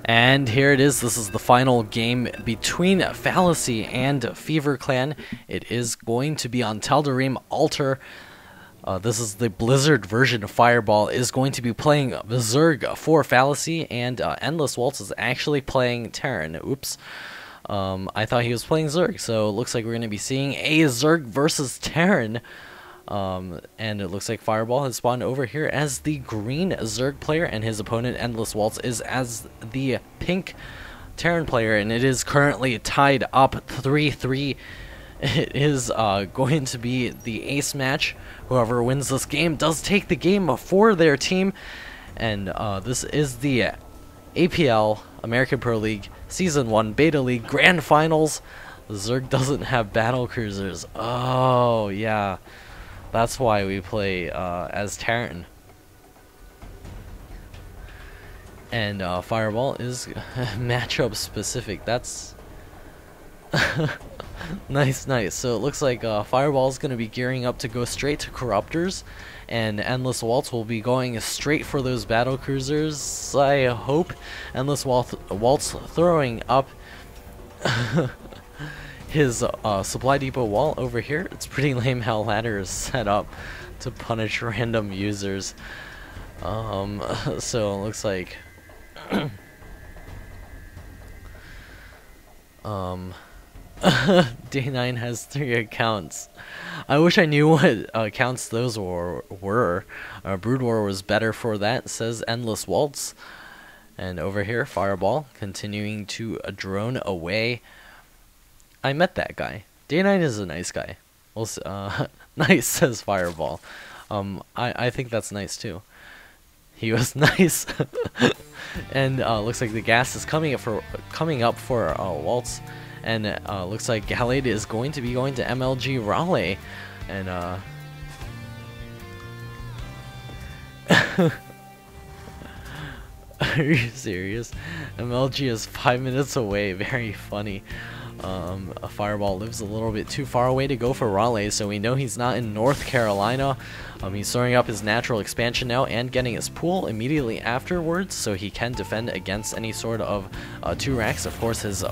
And here it is. This is the final game between Fallacy and Fever Clan. It is going to be on Tal'Darim Altar. This is the Blizzard version of Fireball. Is going to be playing Zerg for Fallacy, and Endless Waltz is actually playing Terran. Oops. I thought he was playing Zerg, so it looks like we're going to be seeing a Zerg versus Terran. And it looks like Fireball has spawned over here as the green Zerg player, and his opponent Endless Waltz is as the pink Terran player, and it is currently tied up 3-3. It is going to be the ace match. Whoever wins this game does take the game for their team, and this is the APL, American Pro League, Season 1 Beta League Grand Finals. Zerg doesn't have battle cruisers. Oh, yeah. That's why we play as Terran. And Fireball is matchup specific. That's nice. So it looks like Fireball is going to be gearing up to go straight to Corruptors, and Endless Waltz will be going straight for those battle cruisers, I hope. Endless Waltz throwing up his supply depot wall over here. It's pretty lame how ladder is set up to punish random users. So it looks like Day9 has 3 accounts. I wish I knew what accounts those were. Brood War was better for that, says Endless Waltz. And over here, Fireball continuing to drone away. I met that guy. Day9 is a nice guy. Nice, says Fireball. I think that's nice too. He was nice. And looks like the gas is coming up for Waltz, and looks like Gallade is going to be going to MLG Raleigh, and are you serious? MLG is 5 minutes away. Very funny. A Fireball lives a little bit too far away to go for Raleigh, so we know he's not in North Carolina. He's throwing up his natural expansion now and getting his pool immediately afterwards, so he can defend against any sort of 2 racks. Of course, his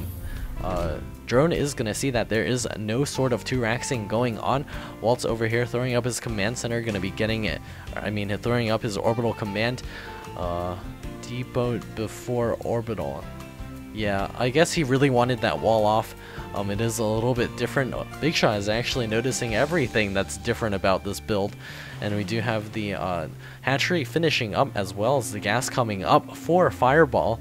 drone is going to see that there is no sort of 2 racksing going on. Waltz over here throwing up his command center, going to be getting it. I mean, throwing up his orbital command depot before orbital. Yeah, I guess he really wanted that wall off. It is a little bit different. Big Shot is actually noticing everything that's different about this build. And we do have the hatchery finishing up, as well as the gas coming up for Fireball.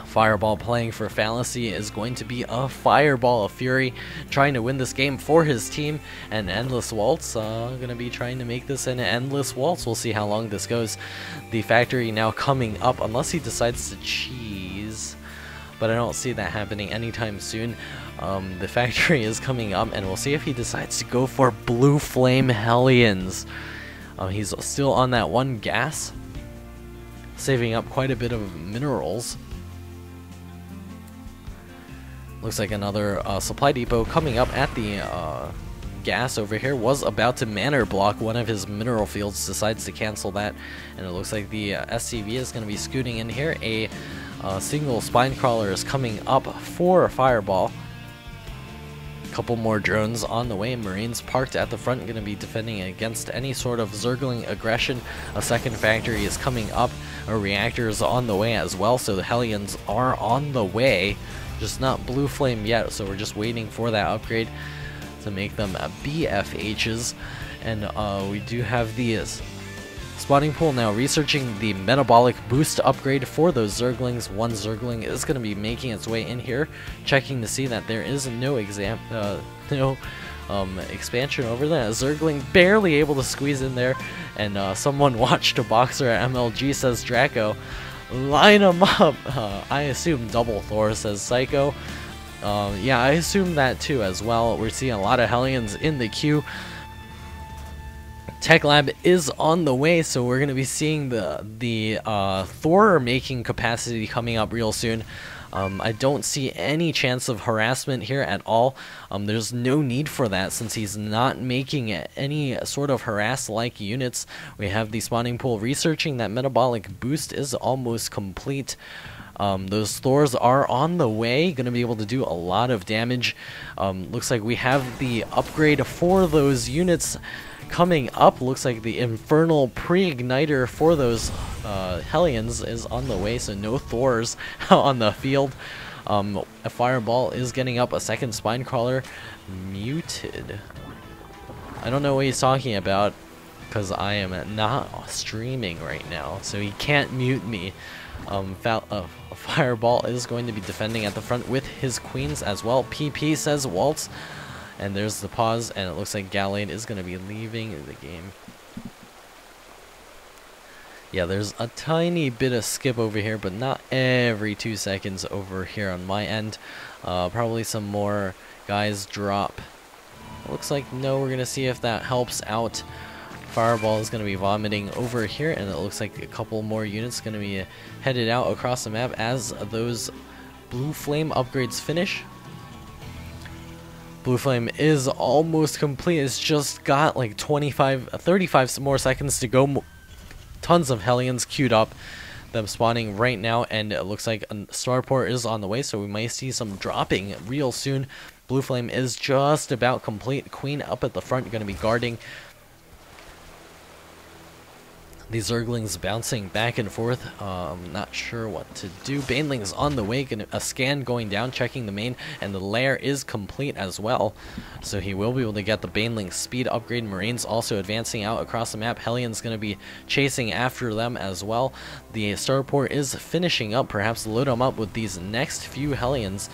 Fireball playing for Fallacy is going to be a Fireball of Fury, trying to win this game for his team, and Endless Waltz going to be trying to make this an Endless Waltz. We'll see how long this goes. The factory now coming up, unless he decides to cheese, but I don't see that happening anytime soon. The factory is coming up, and we'll see if he decides to go for Blue Flame Hellions. He's still on that 1 gas, saving up quite a bit of minerals. Looks like another supply depot coming up at the gas over here. Was about to manor block one of his mineral fields, decides to cancel that, and it looks like the SCV is going to be scooting in here. A single spine crawler is coming up for Fireball. A couple more drones on the way. Marines parked at the front, going to be defending against any sort of Zergling aggression. A second factory is coming up. A reactor is on the way as well, so the Hellions are on the way. Just not Blue Flame yet, so we're just waiting for that upgrade to make them BFHs. And we do have the spawning pool now researching the metabolic boost upgrade for those Zerglings. 1 Zergling is going to be making its way in here, checking to see that there is no expansion over there. Zergling barely able to squeeze in there, and someone watched a boxer at MLG, says Draco. Line them up. I assume double Thor, says Psycho. Yeah, I assume that too as well. We're seeing a lot of Hellions in the queue. Tech Lab is on the way, so we're going to be seeing the Thor making capacity coming up real soon. I don't see any chance of harassment here at all. There's no need for that since he's not making any sort of harass-like units. We have the spawning pool researching that metabolic boost is almost complete. Those Thors are on the way, going to be able to do a lot of damage. Looks like we have the upgrade for those units coming up. Looks like the Infernal Pre-Igniter for those Hellions is on the way, so no Thors on the field. A Fireball is getting up, a second Spinecrawler muted. I don't know what he's talking about because I am not streaming right now, so he can't mute me. Fireball is going to be defending at the front with his queens as well. PP says Waltz. And there's the pause, and it looks like Gallade is going to be leaving the game. Yeah, there's a tiny bit of skip over here, but not every 2 seconds over here on my end. Probably some more guys drop. Looks like no, we're going to see if that helps out. Fireball is going to be vomiting over here, and it looks like a couple more units going to be headed out across the map as those Blue Flame upgrades finish. Blue Flame is almost complete. It's just got like 35 more seconds to go. Tons of Hellions queued up, them spawning right now, and it looks like a starport is on the way, so we might see some dropping real soon. Blue Flame is just about complete. Queen up at the front, going to be guarding. These Zerglings bouncing back and forth. Not sure what to do. Baneling's on the way. A scan going down, checking the main, and the lair is complete as well. So he will be able to get the Baneling speed upgrade. Marines also advancing out across the map. Hellion's going to be chasing after them as well. The starport is finishing up. Perhaps load them up with these next few Hellions.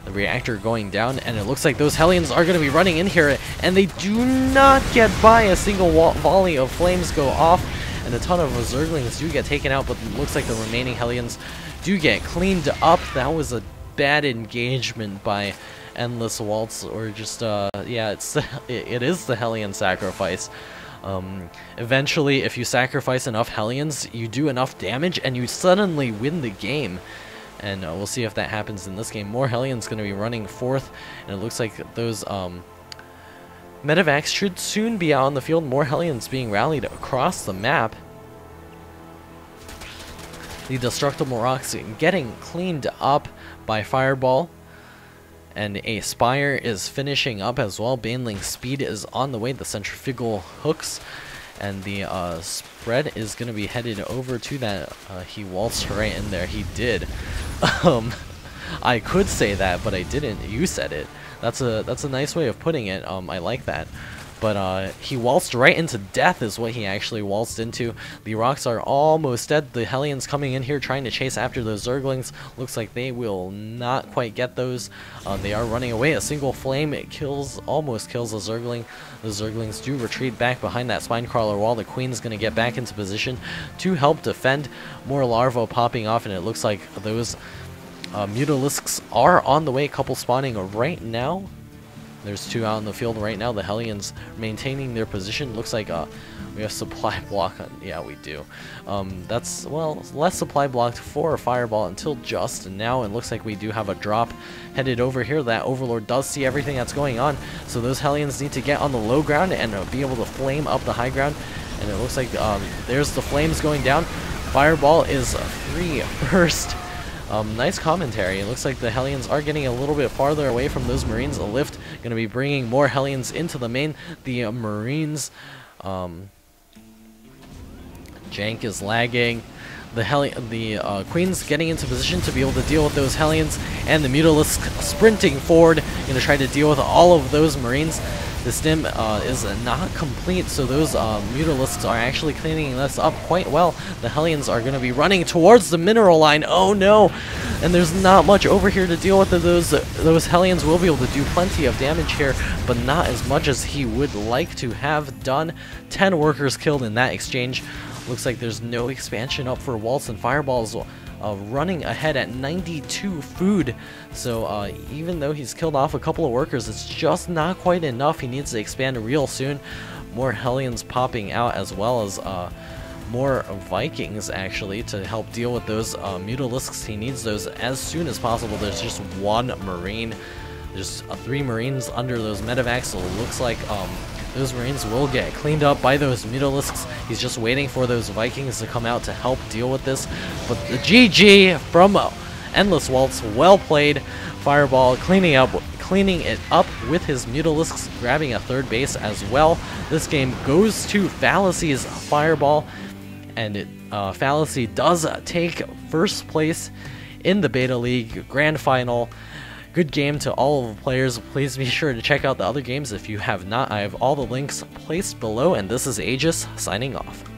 The reactor going down, and it looks like those Hellions are going to be running in here, and they do not get by. A single volley of flames go off, and a ton of Zerglings do get taken out, but it looks like the remaining Hellions do get cleaned up. That was a bad engagement by Endless Waltz, or just, yeah, it is the Hellion sacrifice. Eventually, if you sacrifice enough Hellions, you do enough damage, and you suddenly win the game. And we'll see if that happens in this game. More Hellions going to be running forth, and it looks like those Medivacs should soon be out on the field. More Hellions being rallied across the map. The Destructible Rocks getting cleaned up by Fireball. And a Spire is finishing up as well. Baneling speed is on the way. The Centrifugal hooks. And the spread is going to be headed over to that. He waltzed right in there. He did. I could say that, but I didn't. You said it. That's a nice way of putting it. I like that. But he waltzed right into death is what he actually waltzed into. The rocks are almost dead. The Hellions coming in here trying to chase after those Zerglings. Looks like they will not quite get those. They are running away. A single flame almost kills a Zergling. The Zerglings do retreat back behind that Spinecrawler wall. The Queen's going to get back into position to help defend. More larvae popping off, and it looks like those Mutalisks are on the way. A couple spawning right now. There's two out in the field right now. The Hellions maintaining their position. Looks like we have supply block on. Yeah, we do. That's, well, less supply blocked for Fireball until just now. And looks like we do have a drop headed over here. That Overlord does see everything that's going on. So those Hellions need to get on the low ground and be able to flame up the high ground. And it looks like there's the flames going down. Fireball is free first. Nice commentary. It looks like the Hellions are getting a little bit farther away from those Marines. A lift going to be bringing more Hellions into the main. The Marines, jank is lagging. The Queen's getting into position to be able to deal with those Hellions, and the Mutalisk sprinting forward, going to try to deal with all of those Marines. The stim is not complete, so those Mutalisks are actually cleaning this up quite well. The Hellions are going to be running towards the mineral line. Oh no! And there's not much over here to deal with. Those Hellions will be able to do plenty of damage here, but not as much as he would like to have done. 10 workers killed in that exchange. Looks like there's no expansion up for Waltz, and Fireball's running ahead at 92 food. So even though he's killed off a couple of workers, it's just not quite enough. He needs to expand real soon. more Hellions popping out, as well as more Vikings actually to help deal with those Mutalisks. He needs those as soon as possible. There's just one Marine. There's 3 Marines under those medevacs, so it looks like those Marines will get cleaned up by those Mutalisks. He's just waiting for those Vikings to come out to help deal with this. But the GG from Endless Waltz, well played. Fireball cleaning it up with his Mutalisks, grabbing a 3rd base as well. This game goes to Fallacy's Fireball, and Fallacy does take 1st place in the Beta League Grand Final. Good game to all of the players. Please be sure to check out the other games if you have not. I have all the links placed below, and this is Aegis signing off.